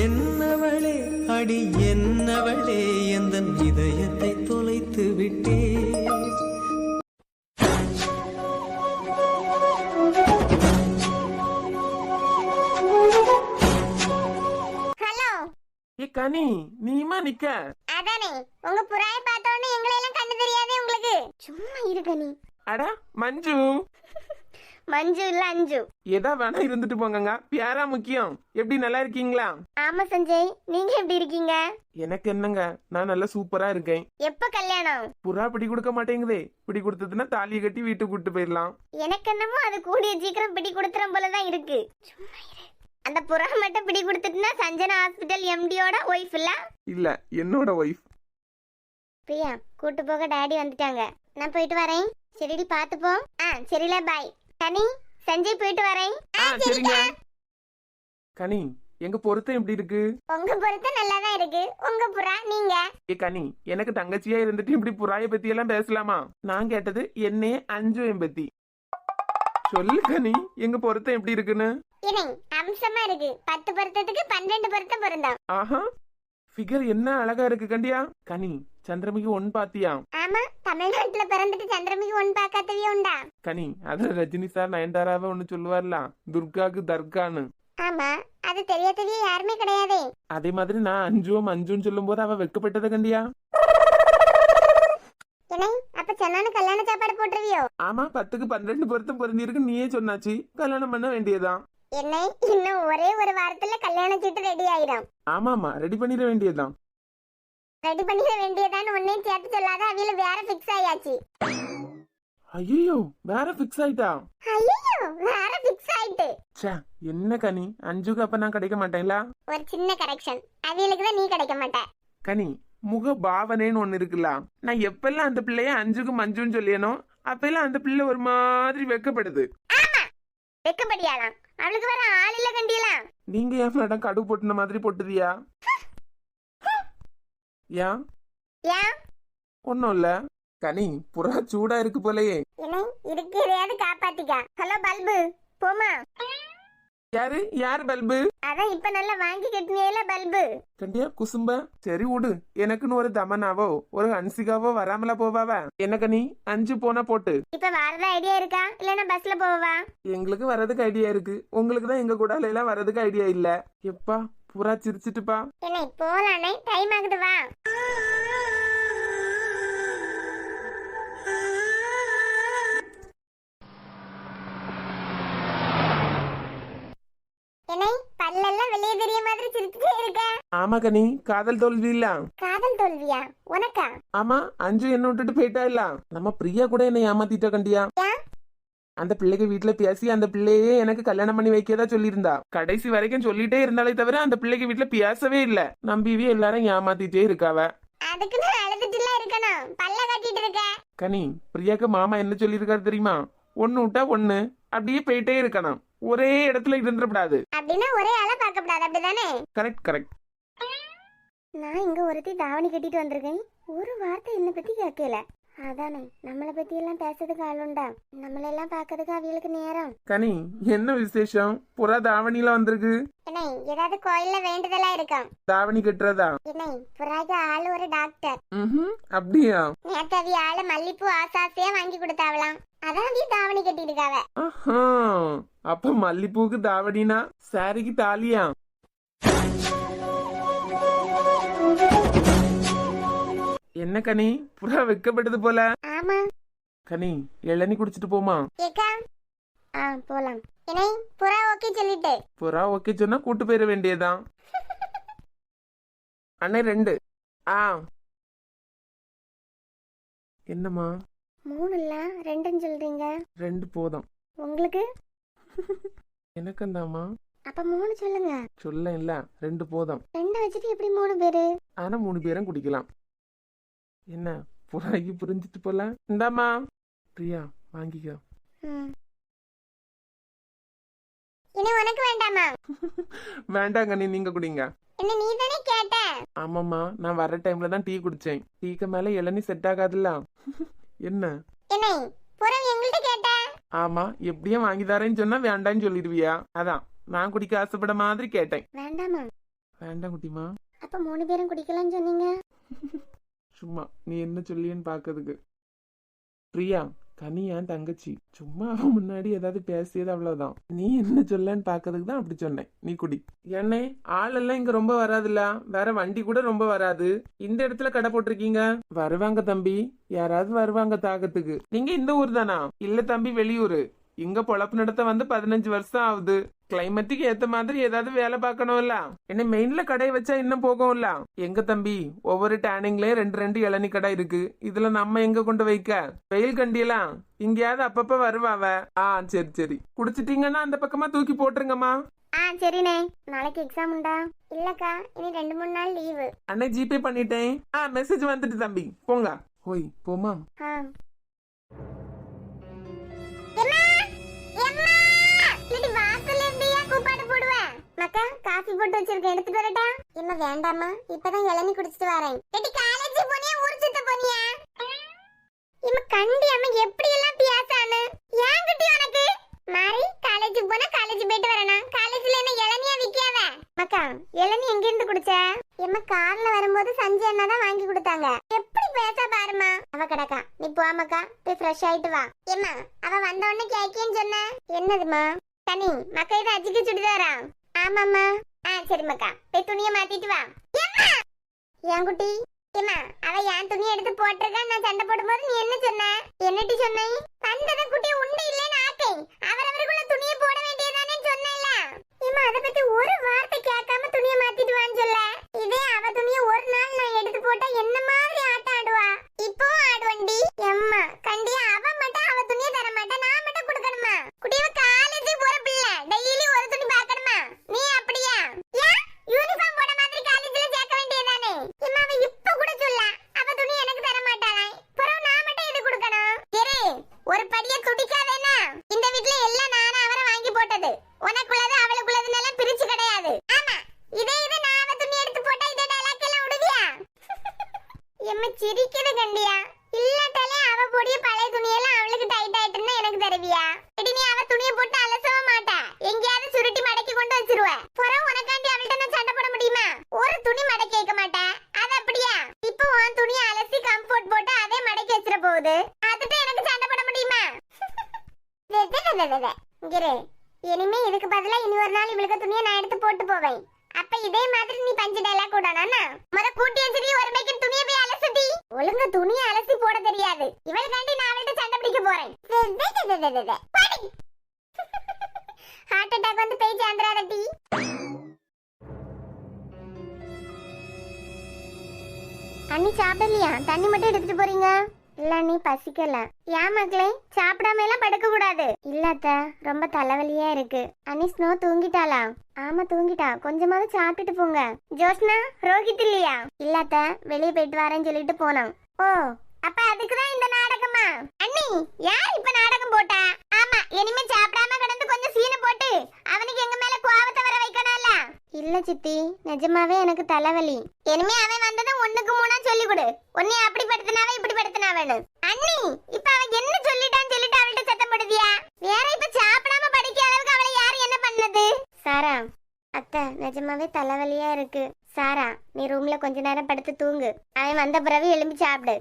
என்னவளே அடி என்னவளே எந்தன் இதயத்தை தொலைத்து விட்டே. ஹலோ ஏ கனி, நீமா நிக்க? அதானே, உங்க புறாயை பார்த்தோன்னே எங்களை எல்லாம் கண்டு தெரியாதே உங்களுக்கு. சும்மா இரு கனி. அட மஞ்சு. மஞ்சு இல்ல அஞ்சு. ஏதா வேணா இருந்துட்டு போங்கங்க, பியாரா முக்கியம். எப்படி நல்லா இருக்கீங்களா? ஆமா சஞ்சய், நீங்க எப்படி இருக்கீங்க? எனக்கு என்னங்க, நான் நல்லா சூப்பரா இருக்கேன். எப்ப கல்யாணம்? புறா பிடி கொடுக்க மாட்டேங்குதே. பிடி கொடுத்ததுன்னா தாலியை கட்டி வீட்டுக்கு கூட்டு போயிடலாம். எனக்கு என்னமோ அது கூடிய சீக்கிரம் பிடி கொடுத்துரும் போலதான் இருக்கு. சும்மா இரு. அந்த புறா மட்டும் பிடி கொடுத்துட்டுனா சஞ்சனா ஹாஸ்பிட்டல் எம்டியோட ஒய்ஃப் இல்ல? இல்ல, என்னோட ஒய்ஃப். பிரியா, கூட்டு போக டாடி வந்துட்டாங்க. நான் போயிட்டு வரேன். சரிடி, பாத்து போ. சரில, பாய். கனி, சஞ்சய் போயிட்டு வரேன். சரிங்க. கனி, எங்க பொருத்தம் எப்படி இருக்கு? உங்க பொருத்தம் நல்லாதான் இருக்கு. உங்க புறா நீங்க. ஏ கனி, எனக்கு தங்கச்சியா இருந்துட்டு இப்படி புறாய பத்தி எல்லாம் பேசலாமா? நான் கேட்டது என்னைய அஞ்சு பத்தி. சொல்லு கனி, எங்க பொருத்தம் எப்படி இருக்குன்னு. இணை அம்சமா இருக்கு. 10 பொருத்தத்துக்கு 12 பொருத்தம் பொருந்தோம். ஆஹா, ஃபிகர் என்ன அழகா இருக்கு கண்டியா. கனி, சந்திரமுகி ஒன் பாத்தியா? ஆமா, தமிழ்நாட்டுல பிறந்துட்டு சந்திரமுகி ஒன் பாக்காதவிய உண்டா? கனி, அதுல ரஜினி சார் நயன்தாராவை ஒண்ணு சொல்லுவார்ல, துர்காக்கு தர்கான்னு. ஆமா, அது தெரியாதவிய யாருமே கிடையாதே. அதே மாதிரி நான் அஞ்சுன்னு சொல்லும் போது அவ வெட்கப்பட்டத கண்டியா. இணை, அப்ப சொன்னானு கல்யாண சாப்பாடு போட்டுருவியோ? ஆமா, 10க்கு 12 பொருத்தம் பொருந்திருக்கு. நீயே சொன்னாச்சு, கல்யாணம் பண்ண வேண்டியதான். என்னை இன்னும் ஒரே ஒரு வாரத்துல கல்யாண சீட்டு ரெடி ஆயிடும். ஆமாமா, ரெடி பண்ணிட வேண்டியதுதான். ரெடி பண்ணிட வேண்டியதான்னு உன்னையும் சேர்த்து சொல்லாத. அவியில வேற பிக்ஸ் ஆயாச்சு. ஐயோ, வேற பிக்ஸ் ஆயிட்டா? ஐயோ, வேற பிக்ஸ் ஆயிட்டு. ச்சே, என்ன கனி, அஞ்சுக்கு அப்ப நான் கிடைக்க மாட்டேங்களா? ஒரு சின்ன கரெக்ஷன், அவியலுக்கு தான் நீ கிடைக்க மாட்ட. கனி, முக பாவனைன்னு ஒண்ணு இருக்குல்ல. நான் எப்பெல்லாம் அந்த பிள்ளைய அஞ்சுக்கு மஞ்சுன்னு சொல்லியனோ அப்பெல்லாம் அந்த பிள்ளை ஒரு மாதிரி வெக்கப்படுது. ஆமா, வெக்கப்படியாலாம். அவளுக்கு வர ஆள் இல்ல கண்டியலாம். நீங்க ஏன் மேடம் கடுவு போட்டுன மாதிரி போட்டுதியா? ஏன்? ஏன்? ஒன்னும் இல்ல. கனி, புறா சூடா இருக்கு போலயே. இணை, இதுக்கு எதையாவது காப்பாத்திக்கா. ஹலோ பல்பு, போமா. யாரு பல்பு? அதான் இப்ப நல்லா வாங்கி கட்டினியல பல்பு. கண்டியா குசும்ப. சரி விடு, எனக்குன்னு ஒரு தமனாவோ ஒரு ஹன்சிகாவோ வராமலா போவாவ. என்ன கனி, அஞ்சு போனா போட்டு. இப்ப வரதா ஐடியா இருக்கா, இல்லன்னா பஸ்ல போவா? எங்களுக்கு வர்றதுக்கு ஐடியா இருக்கு, உங்களுக்கு தான் எங்க கூட எல்லாம் வர்றதுக்கு ஐடியா இல்ல. எப்பா புறா சிரிச்சிட்டுப்பா. இணை, போலானே, டைம் ஆகுது, வா. இணை, பல்லெல்லாம் வெளியே தெரிய மாதிரி சிரிச்சுட்டே இருக்க. ஆமா கனி, காதல் தோல்வி இல்ல. காதல் தோல்வியா உனக்கா? ஆமா, அஞ்சு என்ன விட்டுட்டு போயிட்டா இல்ல. நம்ம பிரியா கூட என்ன ஏமாத்திட்ட கண்டியா. அந்த பிள்ளைக்கு வீட்டுல பேசி அந்த பிள்ளையே எனக்கு கல்யாணம் பண்ணி வைக்கதா சொல்லியிருந்தா. கடைசி வரைக்கும் சொல்லிட்டே இருந்தாலே தவிர அந்த பிள்ளைக்கு வீட்டுல பேசவே இல்ல. நம்பிவே எல்லாரும் ஏமாத்திட்டே இருக்காவ. அதுக்கு நான் அழுதுட்டுல இருக்கணும், பல்ல கட்டிட்டு இருக்க. கனி, பிரியாக்கு மாமா என்ன சொல்லியிருக்காரு தெரியுமா? ஒண்ணு விட்டா ஒண்ணு, அப்படியே போயிட்டே இருக்கணும், ஒரே இடத்துல இருந்துடக்கூடாது. அப்படின்னா ஒரே ஆளா பார்க்க கூடாது, அப்படிதானே? கரெக்ட். நான் இங்க ஒருத்தி தாவணி கட்டிட்டு வந்திருக்கேன். ஒரு வார்த்தை என்ன பத்தி கேட்கல. அதானே, நம்மளை பத்தி எல்லாம் பேசுறதுக்கு ஆளுண்டா. நம்மளெல்லாம் பாக்கிறதுக்கு அவியலுக்கு நேரம். கனி, என்ன விசேஷம்? புறா தாவணியில வந்திருக்கு. என்ன, ஏதாவது கோயில்ல வேண்டுதலா இருக்கும். தாவணி கட்டுறதா? என்ன, புறாக்கு ஆளு ஒரு டாக்டர். அப்படியா? நேத்து அவிய ஆளு மல்லிப்பூ ஆசாசியா வாங்கி கொடுத்தாவலாம். அதான் அவிய தாவணி கட்டி இருக்காவ. அப்ப மல்லிப்பூக்கு தாவணினா சாரிக்கு தாலியா? என்ன கனி, புறா வெக்கப்படுது போல. ஆமா கனி, இளநீ குடிச்சிட்டு போமா? ஏக்கா, போலாம். இணை, புறா ஓகே சொல்லிட்டு. புறா ஓகே சொன்னா கூட்டு போயிட வேண்டியதான். அண்ணே 2. என்னம்மா 3 இல்ல 2ன்னு சொல்றீங்க? 2 போதும் உங்களுக்கு. எனக்கு அந்தாமா. அப்ப 3 சொல்லுங்க. சொல்ல இல்ல, 2 போதும். 2 வச்சுட்டு எப்படி 3 பேரு? ஆனா 3 பேரும் குடிக்கலாம். என்ன, புறாக்கி புரிஞ்சிட்டு போல. இந்தாமா பிரியா, வாங்கிக்கோ. இனி உனக்கு வேண்டாமா? வேண்டாங்க, நீங்க குடிங்க. என்ன, நீ தானே கேட்ட? ஆமாம்மா, நான் வர டைம்ல தான் டீ குடிச்சேன். டீக்கு மேல இளநீ செட் ஆகாதுல்ல. என்ன என்ன, புறா எங்கள்கிட்ட கேட்ட? ஆமா, எப்படியும் வாங்கி தரேன்னு சொன்னா வேண்டான்னு சொல்லிடுவியா? அதான் நான் குடிக்க ஆசைப்பட மாதிரி கேட்டேன். வேண்டாமா? வேண்டாம் குட்டிமா. அப்ப 3 பேரும் குடிக்கலாம்னு சொன்னீங்க. சும்மா நீ என்ன சொல்லியன்னு பாக்கிறதுக்கு. பிரியா, கனி என் தங்கச்சி, சும்மா அவன் முன்னாடி ஏதாவது பேசியது அவ்வளவுதான். நீ என்ன சொல்லன்னு பாக்கிறதுக்கு தான் அப்படி சொன்னேன். நீ குடி. ஏன்னே ஆளெல்லாம் இங்க ரொம்ப வராதுல்ல, வேற வண்டி கூட ரொம்ப வராது. இந்த இடத்துல கடை போட்டிருக்கீங்க. வருவாங்க தம்பி, யாராவது வருவாங்க தாகத்துக்கு. நீங்க இந்த ஊர் தானா? இல்ல தம்பி, வெளியூர். இங்க பொழப்பு நடத்த வந்து 15 வருஷம் ஆகுது. கிளைமேட்டுக்கு ஏத்த மாதிரி ஏதாவது வேலை பார்க்கணும்ல. என்ன மெயின்ல கடை வச்சா இன்னும் போகும்ல. எங்க தம்பி, ஒவ்வொரு டேனிங்லயும் 2 இளநீ கடை இருக்கு. இதுல நம்ம எங்க கொண்டு வைக்க? வெயில் கண்டியெல்லாம் இங்கேயாவது அப்பப்ப வருவாவ. சரி சரி, குடிச்சிட்டீங்கன்னா அந்த பக்கமா தூக்கி போட்டுருங்கம்மா. சரிண்ணே. நாளைக்கு எக்ஸாம் உண்டா? இல்லக்கா, இனி 2-3 நாள் லீவு. அண்ணே ஜிபே பண்ணிட்டேன். மெசேஜ் வந்துட்டு தம்பி, போங்க. ஹோய் போமா. காஃபி போட்டு வச்சிருக்கேன், எடுத்துட்டு வரட்டா? என்ன வேண்டாமா, இப்பதான் இளநீ குடிச்சிட்டு வரேன். காலேஜ் போனியா, ஊர் சுத்த போனியா? இம்ம கண்டி அம்மா எப்படி எல்லாம் பியாசானு ஏங்கிட்டி உனக்கு? மாறி காலேஜ் போனா காலேஜ் போயிட்டு வரணும். காலேஜ்ல என்ன இளநியா விக்காவ? மக்கா, இளநீ எங்க இருந்து குடிச்ச? எம்மா கார்ல வரும்போது சஞ்சய் அண்ணா தான் வாங்கி கொடுத்தாங்க. எப்படி பேச பாருமா. அவ கடக்கா, நீ போமாக்கா, போய் ஃப்ரெஷ் ஆயிட்டு வா. எம்மா, அவ வந்த உடனே கேக்கேன்னு சொன்ன. என்னதுமா? தனி மக்கா, இது அஜிக்கு சுடிதாரா? ஆமாம்மா. சரி மக்கா, போய் துணியை மாத்திட்டு வா. என் குட்டி, ஏமா அவ என் துணி எடுத்து போட்டிருக்கா. நான் சண்டை போடும்போது நீ என்ன சொன்ன? என்னட்டி சொன்ன? வந்தத குட்டி உண்டு இல்லைன்னு ஆக்கேன். அவரவருக்குள்ள துணியை போட வேண்டியதானே சொன்னேல. ஏமா அத பத்தி ஒரு வார்த்தை கேட்காம துணியை மாத்திட்டு வான்னு சொல்ல. இதே அவ துணியை ஒரு நாள் நான் எடுத்து போட்டா என்ன மாதிரி ஆட்டம் ஆடுவா. இப்போ ஆடுவண்டி. எம்மா கண்டியா அவ மட்டும் அவ துணியை தர மாட்டா, நான் மட்டும் கொடுக்கணுமா? குட்டியவ காலேஜ் போற பிள்ளை, டெய்லி ஒரு துணி பார்க்கணுமா? நீ அப்படியா? ஏன் யூனிஃபார்ம் போட மாதிரி காலேஜ்ல சேர்க்க வேண்டியதானே? எம்மா அவ இப்ப கூட சொல்ல அவ துணி எனக்கு தர மாட்டாளே. பரவ நான் மட்டும் எது கொடுக்கணும்? சரி, ஒரு படிய துடிக்காதேனா? இந்த வீட்ல எல்லாம் நானா அவரை வாங்கி போட்டது. உனக்குள்ளது அவளுக்குள்ளதுன்னு எல்லாம் பிரிச்சு கிடையாது. ஆமா, இதே நான் அவ துணி எடுத்து போட்டா இதே டயலாக் எல்லாம் விடுவியா? எம்மா சிரிக்குது கண்டியா? இல்லாட்டாலே அவ போடிய பழைய துணியெல்லாம் அவளுக்கு டைட் ஆயிட்டுன்னா எனக்கு தருவியா? இடி நீ அவ துணியை போட்டு அலசவே மாட்டா, எங்கேயாவது சுருட்டி மடக்கி கொண்டு வச்சிருவ. பரவ உனக்காண்டி அவள்கிட்ட நான் சண்டை போட முடியுமா? ஒரு துணி மடக்கி வைக்க மாட்டேன். அது அப்படியா? இப்போ உன் துணியை அலசி கம்ஃபோர்ட் போட்டு அதே மடக்கி வச்சிட போகுது. அதுட்டு எனக்கு சண்டை போட முடியுமா? இங்கிரு, இனிமே இதுக்கு பதிலா இனி ஒரு நாள் இவளுக்கு துணியை நான் எடுத்து போட்டு போவேன். அப்ப இதே மாதிரி நீ பஞ்சு டைலாக் கூடானா? முத கூட்டி வச்சிருக்கி ஒரு மேக்கப் துணியை போய் அலசிட்டி. ஒழுங்கா துணியை அலசி போட தெரியாது. இவளுக்காண்டி நான் அவள்கிட்ட சண்டை பிடிக்க போறேன். ஹார்ட் அட்டாக் வந்து பேய் சாந்திராரட்டி. அண்ணி சாப்பிடலையா? தண்ணி மட்டும் எடுத்துட்டு போறீங்க? இல்ல நீ பசிக்கல. ஏன் மக்களே, சாப்பிடாம எல்லாம் படுக்க கூடாது. இல்லாத ரொம்ப தலைவலியா இருக்கு. அண்ணி ஸ்னோ தூங்கிட்டாளா? ஆமா தூங்கிட்டா. கொஞ்சமாவது சாப்பிட்டுட்டு போங்க. ஜோஷ்னா, ரோஹித் இல்லையா? இல்லாத வெளியே போயிட்டு வரேன்னு சொல்லிட்டு போனோம். ஓ, அப்ப அதுக்குதான் இந்த நாடகமா? அண்ணி யார் இப்ப நாடகம் போட்டா? ஆமா, இனிமே சாப்பிடாம கிடந்து கொஞ்சம் சீனை போட்டு அவனுக்கு எங்க மேல கோவத்தை வர வைக்கணும்ல. இல்ல சித்தி, நிஜமாவே எனக்கு தலைவலி. இனிமே அவன் வந்ததை 1க்கு 3 சொல்லி கொடு. உன்னை அப்படி படுத்தினாவே இப்படி படுத்தினாவேன்னு. அண்ணி இப்ப அவன் என்ன சொல்லிட்டான்னு சொல்லிட்டு அவள்கிட்ட சத்தம் போடுதியா? வேற இப்ப சாப்பிடாம படிக்க அளவுக்கு அவளை யாரு என்ன பண்ணது? சாரா, அத்தை நிஜமாவே தலைவலியா இருக்கு. சாரா, நீ ரூம்ல கொஞ்ச நேரம் படுத்து தூங்கு. அவன் வந்த பிறகு எழும்பி சாப்பிடு.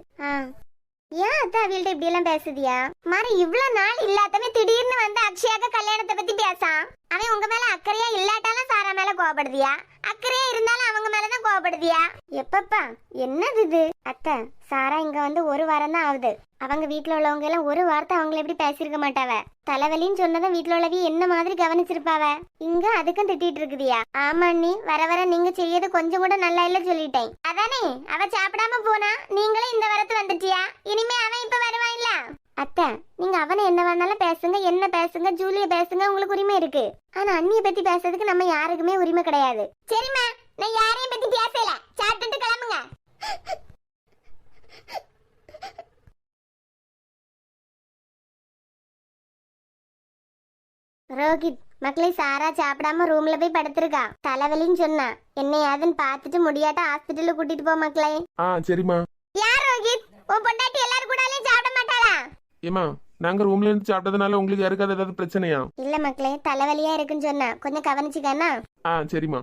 ஏன் அத்தை அவள்கிட்ட இப்படி எல்லாம் பேசுதியா? மாறி இவ்வளவு நாள் இல்லாதவே திடீர்னு வந்து அக்ஷயாக்க கல்யாணத்தை பத்தி பேசான். அவன் உங்க மேல அக்கறையா இல்லாட்டாலும் சாரா மேல கோபப்படுதியா? அக்கறையா இருந்தாலும் அவங்க மேலதான் கோபப்படுதியா? எப்பப்பா என்னது இது? அத்தை, சாரா இங்க வந்து 1 வாரம் தான் ஆகுது. அவங்க வீட்டுல உள்ளவங்க எல்லாம் ஒரு வார்த்தை அவங்கள எப்படி பேசிருக்க மாட்டாவ. தலைவலின்னு சொன்னதும் வீட்டுல உள்ளவி என்ன மாதிரி கவனிச்சிருப்பாவ. இங்க அதுக்கும் திட்டிட்டு இருக்குதியா? ஆமா அண்ணி, வர வர நீங்க செய்யறது கொஞ்சம் கூட நல்லா இல்ல சொல்லிட்டேன். அதானே அவ சாப்பிடாம போனா நீங்களே இந்த வரத்து வந்துட்டியா? இனிமே அவன் இப்ப வருவான் இல்ல? அத்தை, நீங்க அவனை என்ன வேணாலும் பேசுங்க, என்ன பேசுங்க, ஜூலிய பேசுங்க, உங்களுக்கு உரிமை இருக்கு. ஆனா அண்ணிய பத்தி பேசுறதுக்கு நம்ம யாருக்குமே உரிமை கிடையாது. சரிம்மா, நான் யாரையும் பத்தி பேசல. சாப்பிட்டுட்டு கிளம்புங்க. ரோஹித், மக்களை சாரா சாப்பிடாம ரூம்ல போய் படுத்திருக்கா. தலைவலின்னு சொன்னா. என்னையாதுன்னு பாத்துட்டு முடியாட்ட ஹாஸ்பிட்டலுக்கு கூட்டிட்டு போ மக்களே. சரிம்மா. யார் ரோஹித்? உன் பொண்டாட்டி எல்லாரும் கூடயும் சாப்பிட மாட்டாளா? ஏமா, நாங்க ரூம்ல இருந்து சாப்பிட்டதுனால உங்களுக்கு யாருக்காவது ஏதாவது பிரச்சனையா? இல்ல மக்களே, தலைவலியா இருக்குன்னு சொன்னா. கொஞ்சம் கவனிச்சுக்கன்னா. சரிம்மா.